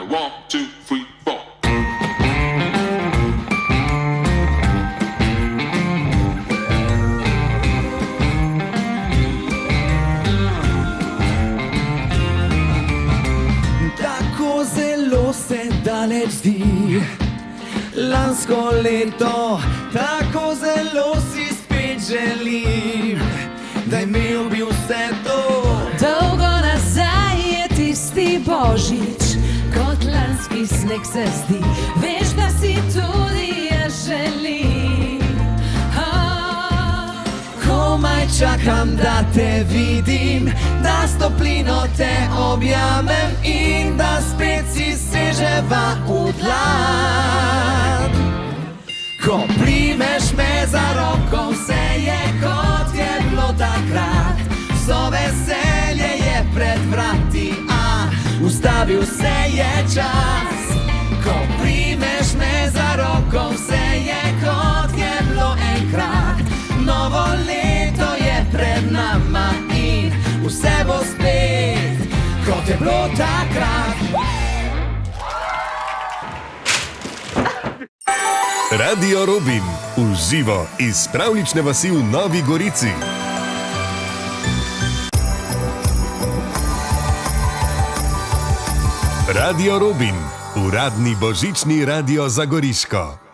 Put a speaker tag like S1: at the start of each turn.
S1: 1, 2, 3, 4.
S2: Tako zelo se daleč zdi lansko leto, tako zelo si spet želim, da imel bi vse to.
S3: Dolgo nazaj je tisti božič, kot lanski sneg se zdi. Veš, da si tudi jaz želim.
S2: Komaj čakam, da te vidim, da s toplino te objamem in da spet si seževa v dlan. Ko primeš me za roko, vse je kot je bilo takrat. Vso veselje je pred vrati, a ustavil se je čas. Ko primeš me za roko, vse je kot je bilo enkrat. Novo leto je pred nama in vse bo spet, kot je bilo takrat.
S4: Radio Robin, v živo iz pravlične vasi v Novi Gorici. Radio Robin, uradni božični radio za Goriško.